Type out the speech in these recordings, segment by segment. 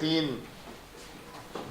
3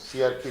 CRP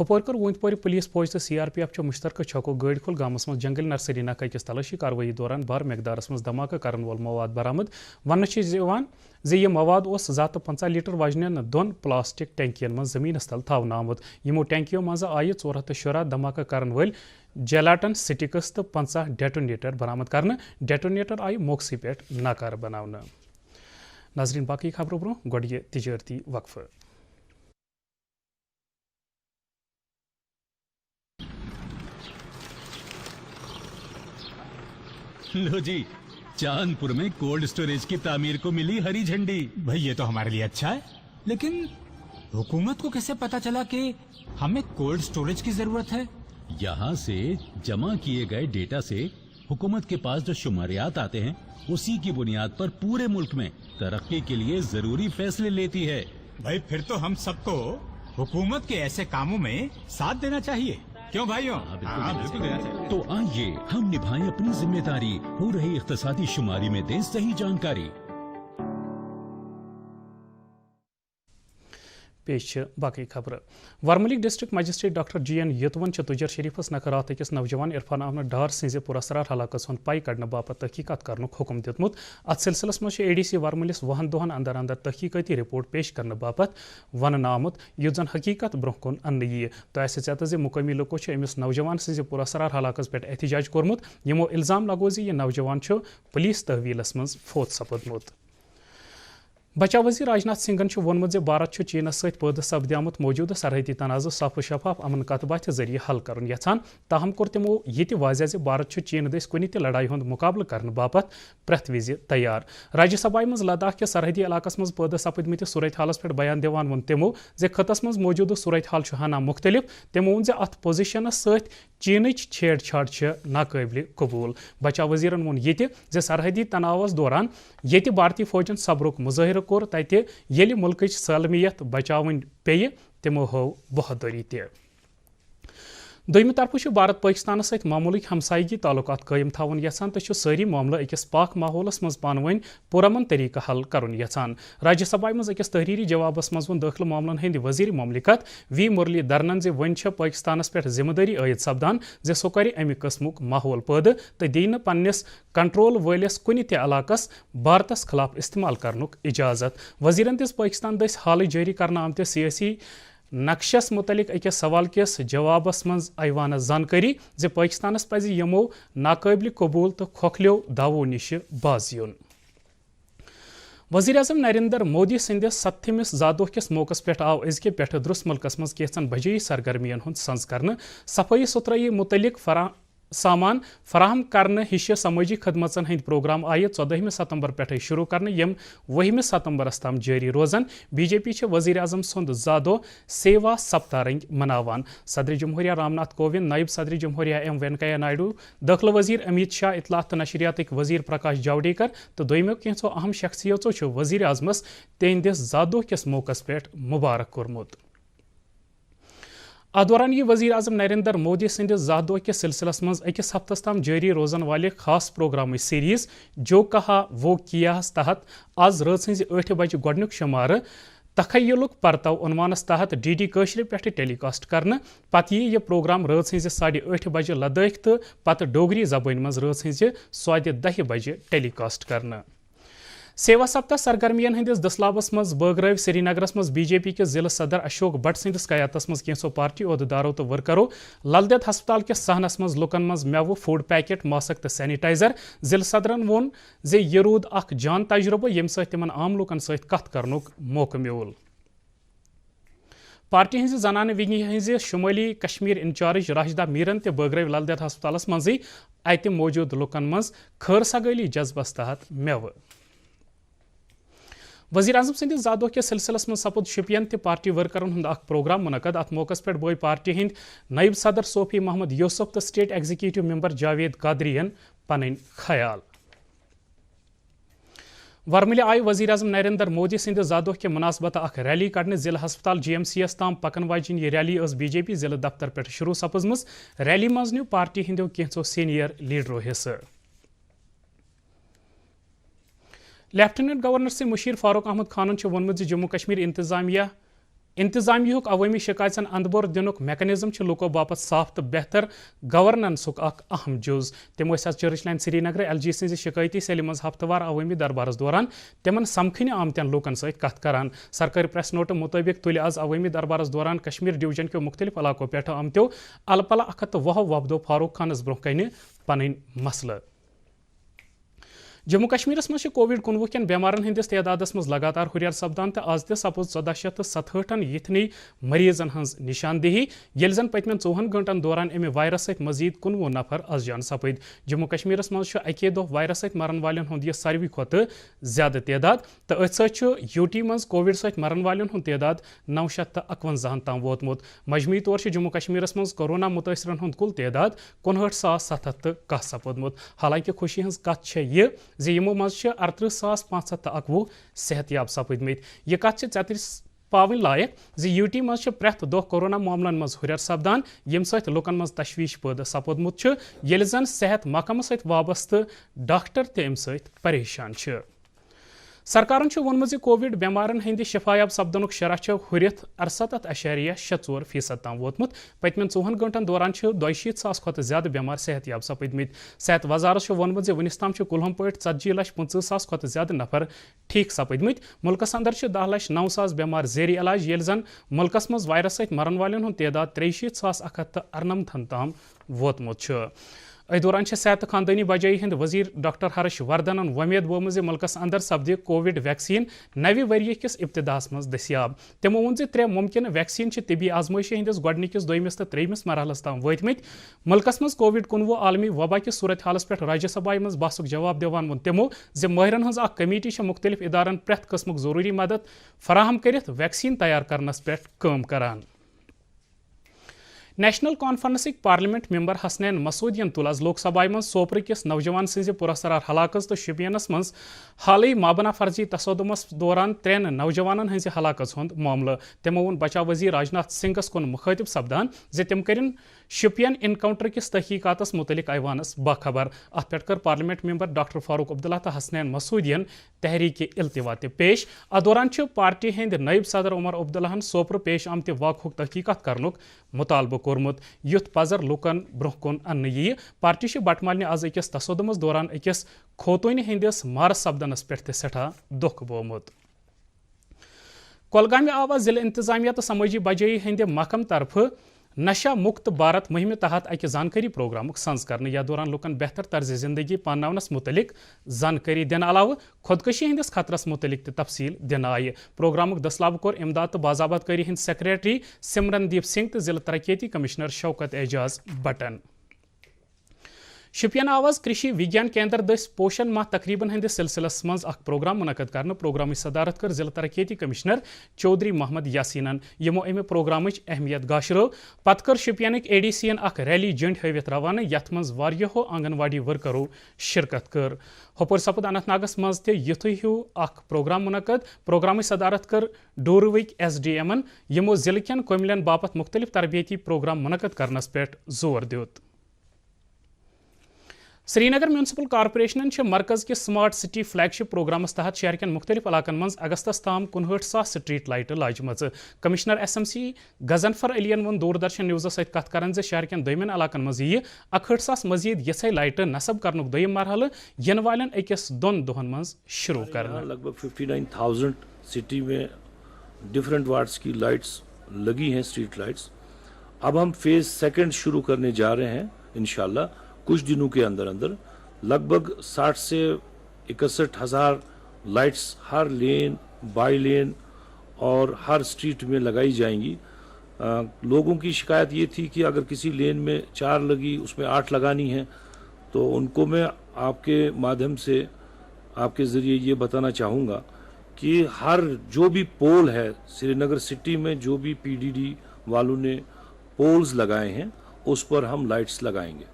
ہپور کر وندپور police فوج تو CRPF مشترکہ چھکو گاڑی کھول گامس مز جنگل نرسری ناکہ کس تلاشی کاروٲیی دوران بار مقدارس مز دھماکہ کرن وول مواد برآمد وننہٕ زِ یہ مواد اوس 750 لیٹر وجنین دون پلاسٹک ٹینکین من زمینس تل تھاونہٕ آمُت یمو ٹینکیو مز آیہِ 417 دھماکہ کرن ول جیلاٹن سٹکس تو 50 ڈیٹونیٹر برآمد کرنے ڈیٹونیٹر آئی موقعی پہ ناکار بناونہٕ ناظرین باقی خبروں برو گۄڈٕ یہِ تجارتی وقفہ لو جی چاند پور میں کولڈ اسٹوریج کی تعمیر کو ملی ہری جھنڈی. بھائی یہ تو ہمارے لیے اچھا ہے، لیکن حکومت کو کیسے پتا چلا کہ ہمیں کولڈ سٹوریج کی ضرورت ہے؟ یہاں سے جمع کیے گئے ڈیٹا سے حکومت کے پاس جو شماریات آتے ہیں اسی کی بنیاد پر پورے ملک میں ترقی کے لیے ضروری فیصلے لیتی ہے. بھائی پھر تو ہم سب کو حکومت کے ایسے کاموں میں ساتھ دینا چاہیے، کیوں بھائیوں؟ بالکل. تو آئیے ہم نبھائیں اپنی ذمہ داری، ہو رہی اقتصادی شماری میں دیں صحیح جانکاری. پیش باقی خبر. ورملک ڈسٹرکٹ مجسٹریٹ ڈاکٹر GN یتون تجر شریفس نکرات أکس نوجوان عرفان احمد ڈار سز پراسرار ہلاکت ہند پائی کڑنے باپت تحقیقات کرنک حکم دیتمت. ات سلسلس مز ADC ورملس 20 دہن اندر اندر تحقیقاتی رپورٹ پیش کرنے باپت ون آمت یت زن حقیقت برہ کن ان یہ تو آسہ ژےٚ زِ مقامی لوکو امس نوجوان سز پراسرار ہلاکت پہ احتجاج کورمت یمو الزام لگو زِ یہ نوجوان پولیس تحویلس مز فوت سپدمت. بچاو وزیر راجناتھ سنگھن وونمت بھارت چینس ست پٲدٕ سپدیمت موجودہ سرحدی تنازع صاف و شفاف امن کت باتھ ذریعہ حل کرن یژھان. تاہم کوٚر تمو یہ واضح زِ بھارت چین دٔسۍ کُنہِ تہِ لڑائی ہُنٛد مقابلہٕ کرنہٕ باپتھ پرٛٮ۪تھ وِزِ تیار. راجیہ سبھایہ منٛز لداخ کِس سرحدی علاقس منٛز پٲدٕ سپدمٕتِس صورت حالس پٮ۪ٹھ بیان دِوان ووٚن تِمو زِ خطس منٛز موجودٕ صورت حال چھُ ہنا مختلف. تِمو ووٚن زِ اتھ پوزیشنس سۭتۍ چینٕچ چھیڑ چھاڑ چھِ ناقٲبلہِ قبوٗل. بچاو وزیرن ووٚن یہِ تہِ زِ سرحدی تناوس دوران ییٚتہِ بھارتی فوجن صبرُک مظٲہرٕ کوٚر تتہِ ییٚلہِ مُلکٕچ سالمیت بچاوٕنۍ پیٚیہِ تِمو ہٲو بہادری تہِ. دوٚیمہِ طرفہٕ چھُ بھارت پٲکِستانس سۭتۍ معموٗلٕکۍ ہمسایگی تعلقات قٲیِم تھاوُن یژھان تہٕ چھُ سٲری معاملہٕ أکِس پاک ماحولس منٛز پانہٕ ؤنۍ پُرامن طریقہٕ حل کرُن یژھان. راجیہ سبھایہ منٛز أکِس تحریری جوابس منٛز ووٚن دٲخلہٕ معاملن ہٕنٛدۍ وزیر مملکت V مرلی دھرنن زِ وۄنۍ چھےٚ پٲکِستانس پٮ۪ٹھ ذمہٕ دٲری عٲید سپدان زِ سُہ کرِ اَمہِ قٕسمُک ماحول پٲدٕ تہٕ دِیہِ نہٕ پننِس کنٹرول وٲلِس کُنہِ تہِ علاقس بھارتس خلاف استعمال کرنُک اجازت. وزیرن دِژ پٲکِستان دٔسۍ حالٕے جٲری کرنہٕ آمتِس سیٲسی نقشس متعلق أکِس سوال کِس جوابس منٛز ایوانس زانکٲری زِ پٲکِستانس پزِ یِمو ناقٲبلہِ قبوٗل تہٕ کھوکھلیو داوو نِشہِ باز یُن. وزیر اعظم نریندر مودی سندس 7مس زادوہ کس موقع پہ آو أزکہِ پٮ۪ٹھٕ درُس ملکس منٛز کینٛژن بجٲیی سرگرمین ہُنٛد سنز کرنہٕ. صفٲیی ستھرٲیی متعلق سامان فراہم کرنہٕ ہِشہِ سمٲجی خدمژن ہٕنٛدۍ پروگرام آیہِ 14 ستمبر پٮ۪ٹھٕے شروع کرنہٕ یِم 20 ستمبرس تام جٲری روزن. BJP چھِ وزیر اعظم سُنٛد زادوہ سیوا سپتہ رنگۍ مناوان. صدر جمہوریہ رام ناتھ کووند، نائب صدر جمہوریہ M وینکیا نائیڈو، دٲخلہٕ وزیر امیت شاہ، اطلاعات تہٕ نشریاتٕکۍ وزیر پرکاش جاوڈیکر تہٕ دوٚیمٮ۪و کینٛژو اہم شخصیژو چھُ وزیر اعظمس تِہنٛدِس زادوہ کِس موقعس پٮ۪ٹھ مُبارک کوٚرمُت. اتھ دوران یہ وزیر اعظم نریندر مودی سندس زادوہ کس سلسلس مز أکِس ہفتس تام جاری روزن والہِ خاص پروگرامٕچ سیریز جو کہا وہ کیاہس تحت آز رٲژ ہٕنٛزِ 8 بجہِ گۄڈنیُک شمارٕ تخیلُک پرتو عنوانس تحت DD کٲشرِ پٮ۪ٹھٕ ٹیلی کاسٹ کرنہٕ. پتہٕ یِیہِ یہِ پروگرام رٲژ ہٕنٛزِ 8:30 بجہِ لدٲخۍ تہٕ پتہٕ ڈوگری زبٲنۍ منٛز رٲژ ہٕنٛزِ 10:15 بجہِ ٹیلی کاسٹ کرنہٕ. سیوا سپتہ سرگرمین ہندس دسلابس مز بٲگرٲو سری نگرس مز BJP کس ضلع صدر اشوک بٹ سندس قیادتس مز کینٛژو پارٹی عہدٕدارو تہٕ ورکرو لل دید ہسپتال کس صحنس مز لُکن مز میوٕ، فوڈ پیکٹ، ماسک تہٕ سینیٹائزر. ضلع صدرن ووٚن زِ یہِ روٗد اکھ جان تجربہٕ ییٚمہِ سۭتۍ تِمن عام لُکن سۭتۍ کتھ کرنُک موقعہٕ میوٗل. پارٹی ہٕنٛزِ زنانہٕ ونگہِ ہٕنٛزِ شُمٲلی کشمیر انچارج راشدہ میرن تہِ بٲگرٲو لل دید ہسپتالس منٛزٕے اتہِ موٗجوٗد لُکن منٛز خٲر سگٲلی جذبس تحت میوٕ. وزیر اعظم سندس زادوہ کس سلسلس من سپد شپین تہ پارٹی ورکرن ہند اخ پروگرام منعقد. ات موقع پہ بٲے پارٹی ہند نائب صدر صوفی محمد یوسف تو سٹیٹ ایگزیکٹو ممبر جاوید قادریَن پنٕنۍ خیال. ورملہِ آیہِ وزیر اعظم نریندر مودی سندِ زادوہ کہِ مناسبتہ اخ ریلی کڑنہٕ. ضلع ہسپتال GMC یس تام پکن واجیٚنۍ یہ ریلی ٲس BJP ضلع دفتر پٮ۪ٹھ شروع سپٕزمٕژ. ریلی منٛز نیوٗ پارٹی ہٕنٛدیو کینٛژو سیٖنیر لیڈرو حصہٕ. لیفٹیننٹ گورنر سی مشیر فاروق احمد خانن ووٚنمُت زِ جموں کشمیر انتظامیہ انتظامیہ عوامی شکایتن اندبور دنک میکنزم لوکو باپت صاف تو بہتر گورننسک اخ اہم جز تم چرچ لائن سری نگر ایل جی سز شکایتی سیلہِ مز ہفتہ وار عوامی دربارس دوران تمن سمکھن آمتین لوکن ست کت کران سرکاری پریس نوٹ مطابق تل آز عوامی دربارس دوران کشمیر ڈویژن کے مختلف علاقوں پہ آمتو الپلہ 110 وفدو فاروق خانس برہ کن پن مسلہ جموں کشمیر مز کووڈ-19 کن بیمارن ہندس تعدادس مز لگاتار ہریر سپدان تو آز تہ سپز 1467 یتھنی مریضن ہز نشاندہی یل زن پتمن 4 گھنٹن دوران امہ وائرس ست مزید 19 نفر از جان سپد جموں کشمیر مز اکی دہ وائرس ست مرن والن ہند یہ ساروی کھت زیادہ تعداد تو ات ست یو ٹی مز کووڈ ست مرن والن ہند تعداد 951 تام ووتمت مجموعی طور جموں کشمیر مز کورونا متاثرن ہند کل تعداد 59,710 سپدمت حالانکہ خوشی ہز کت یہ یمو مز 38,511 صحت یاب سپدمت یہ کت 33 پاون لائق یو ٹی مز پریت دہ کورونا معاملن مز ہریر سپدان یم سۭتۍ لوکن مز تشویش پٲدٕ سپودمت ییٚلہِ زن صحت محکمہ سۭتۍ وابستہٕ ڈاکٹر تہِ امہِ سۭتۍ پریشان چھ سرکارن وونمت کووڈ بیمارن ہند شفایاب سپدنک شرح ہرت 68.64% تام ووتمت پتمن 4 گھنٹن دوران 62,000 کھت زیادہ بیمار صحت یاب سپدمت صحت وزارت وونمت ونس تام کلہم پہ 40,50,000 کھت زیادہ نفر ٹھیک سپدمت ملکس اندر 10,09,000 بیمار زیر علاج یل زن ملکس مز وائرس ست مرن والن ہند تعداد 63,198 تام ووتمت دوران صحت خاندانی بجائی ہند وزیر ڈاکٹر ہرش وردھنن ومید ووٚمٕژ ملکس اندر سپدِ کووڈ ویکسین نوِ ؤریہِ کِس ابتداہس منٛز دٔستیاب تمو ووٚن 3 ممکنہ ویکسین طبی آزمائشی ہندس گۄڈنِکِس دوٚیمِس تہٕ ترٛیٚیِمِس مرحلس تام وٲتمٕتۍ ملکس منٛز کووڈ-19 عالمی وبا کِس صورت حالس پٮ۪ٹھ راجیہ سبھایہ منٛز بحثُک جواب دِوان ووٚن تِمو زِ مٲہرن ہٕنٛز اکھ کمیٹی چھےٚ مختلف ادارن پرٛٮ۪تھ قٕسمُک ضروٗری مدد فراہم کٔرِتھ ویکسین تیار کرنس پٮ۪ٹھ کٲم کران نیشنل کانفرنسک پارلیمنٹ ممبر حسنین مسعودین تل آز لوک سبھا مز سوپر کس نوجوان سز پراسرار ہلاکت تو شپینس مز حالی مابنا فرضی تصادمس دوران 3 نوجوانن ہز ہلاکت ہند معاملہ تمو وون بچاو وزیر راجناتھ سنگھس کن مخاطب سپدان زِ تم کرن شپین انکاؤنٹر کس تحقیقاتس متعلق ایوانس باخبر ات پہ کر parliament member doctor Farooq Abdullah تو حسنین مسعودین تحریک التوا پیش ات دوران پارٹی ہند نائب صدر عمر عبداللہ سوپر پیش آمت واقعک تحقیقات کرنک مطالبہ کورمت یُتھ پزر لوکن برہ کن ان یہ پارٹی بٹمالنہ آز اکس تصادمس دوران اکس خوتونہ ہندس مارس سپدنس پہ تہ سٹھا دکھ بومت کولگامہ آو ضلع انتظامیہ تو سماجی بجائی ہند محکمہ طرف نشہ مکت بھارت مہم تحت اکہ زانکاری پروگرامک سنز کرنے یا دوران لوکن بہتر طرز زندگی پاناونس متعلق زانکاری دن علاوہ خودکشی ہندس خطرس متعلق تفصیل دن آئی پروگرامک دسلاب کور امداد تو باضابط کاری ہند سیکریٹری سمرن دیپ سنگھ تو ضلع ترقیتی کمشنر شوکت اعجاز بٹن شپین آواز کرشی وگیان کیندر دس پوشن ماہ تقریباً ہندس سلسلس مز اخ پروگرام منعقد کرنے پروگرامچ صدارت کر ضلع ترقیتی کمشنر چودھری محمد یاسینن یمو امہ پروگرامچ اہمیت گاشرو پتہ کر شپینک اے ڈی سی ین اخ ریلی جنڈ ہوت روانہ یت مز واریاہو آنگن واڑی ورکرو شرکت کر ہپور سپد اننت ناگس مز تہ یتھے ہیو اخ پروگرام منعقد پروگرامچ صدارت کر ڈوروک ایس ڈی ایمن یمو ضلع کین کوملین باپت مختلف تربیتی پروگرام منعقد کرنس پہ زور دیت سری نگر میونسپل کارپوریشن مرکز کس smart city flagship programmes تحت شہر کن مختلف علاقن مز اگستس تام 59,000 سٹریٹ لائٹہ لاجمژ commissioner S M C Ghazanfar علیین وون دوردرشن نیوزس ست کت کران شہر کن دویمن علاقن مز یہ 61,000 مزید یسے لائٹہ نصب کرنک دویم مرحلہ ین والن اکس 2 دہن مز شروع کرنا لگ بھگ 59,000 سٹی میں ڈفرینٹ وارڈس کی لائٹس لگی ہیں اسٹریٹ لائٹس اب ہم فیز 2 شروع کرنے جا رہے ہیں انشاءاللہ کچھ دنوں کے اندر لگ بھگ 60 سے 61,000 لائٹس ہر لین بائی لین اور ہر اسٹریٹ میں لگائی جائیں گی لوگوں کی شکایت یہ تھی کہ اگر کسی لین میں 4 لگی اس میں 8 لگانی ہے تو ان کو میں آپ کے مادھیم سے آپ کے ذریعے یہ بتانا چاہوں گا کہ ہر جو بھی پول ہے سری نگر سٹی میں جو بھی پی ڈی ڈی والوں نے پولز لگائے ہیں اس پر ہم لائٹس لگائیں گے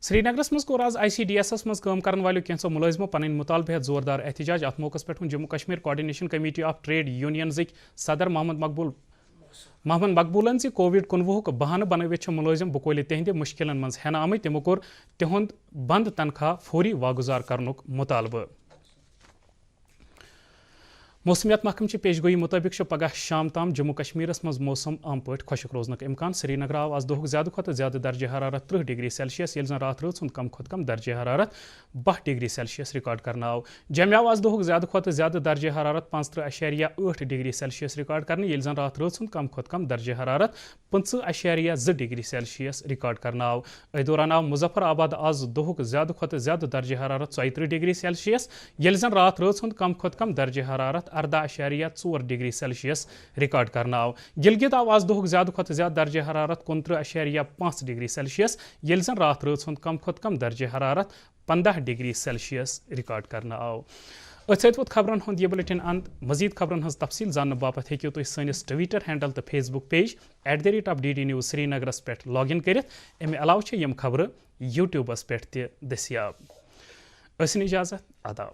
سری نگرس مز کور آز آئی سی ڈی ایس مز کام کرن والو کینسو ملازمو پن مطالبہ ہیت زوردار احتجاج ات موقع پہ Jammu Kashmir coordination committee of trade یونینزک صدر محمد مقبولن کووڈ-19 بہانہ بنوت ملازم بکول تہند مشکلن مز ہینہ آمت تمو کور تہند بند تنخواہ فوری واگزار کرنک مطالبہ موسمیات محکمہ چہ پیشگوئی مطابق پگہ شام تام جموں کشمیر مز موسم عام پٲٹھۍ خۄشک روزنُک امکان سری نگر آو آز دۄہُک زیادٕ کھۄتہٕ زیادٕ درجہ حرارت 30 ڈگری سیلسیس ییٚلہِ زن رات رٲژ ہُنٛد کم کھۄتہٕ کم درجہ حرارت 12 ڈگری سیلسیس ریکارڈ کرنہٕ آو جمہِ آو آز دۄہُک زیادٕ کھۄتہٕ زیادٕ درجہ حرارت 35.8 ڈگری سیلسیس ریکارڈ کرنہٕ ییٚلہِ زن رات رٲژ ہُنٛد کم کھۄتہٕ کم درجہ حرارت 15.2 ڈگری سیلسیس ریکارڈ کرنہٕ آو أتھۍ دوران آو مظفر آباد آز دۄہُک زیادٕ کھۄتہٕ زیادٕ درجہ حرارت 34 ڈگری سیلسیس ییٚلہِ زن رات رٲژ ہُنٛد کم کھۄتہٕ کم درجہ حرارت 14.4 ڈگری سیلسیس ریکارڈ کرنہٕ آو گلگت آو آز دۄہُک زیادٕ کھۄتہٕ زیادٕ درجہ حرارت 29.5 ڈگری سیلسیس ییٚلہِ زن رات رٲژ ہُنٛد کم کھۄتہٕ کم درجہ حرارت 15 ڈگری سیلسیس ریکارڈ کرنہٕ آو أتھۍ سۭتۍ ووت خبرن ہُنٛد یہِ بُلٹن اند مزید خبرن ہٕنٛز تفصیل زاننہٕ باپتھ ہیٚکِو تُہۍ سٲنِس ٹویٹر ہینڈل تہٕ Facebook page @DD News سرینگرس پٮ۪ٹھ لاگ اِن کٔرِتھ امہِ علاوٕ چھِ یِم خبرٕ یوٗٹیوٗبس پٮ۪ٹھ تہِ دٔستیاب ٲسِن اِجازت آداب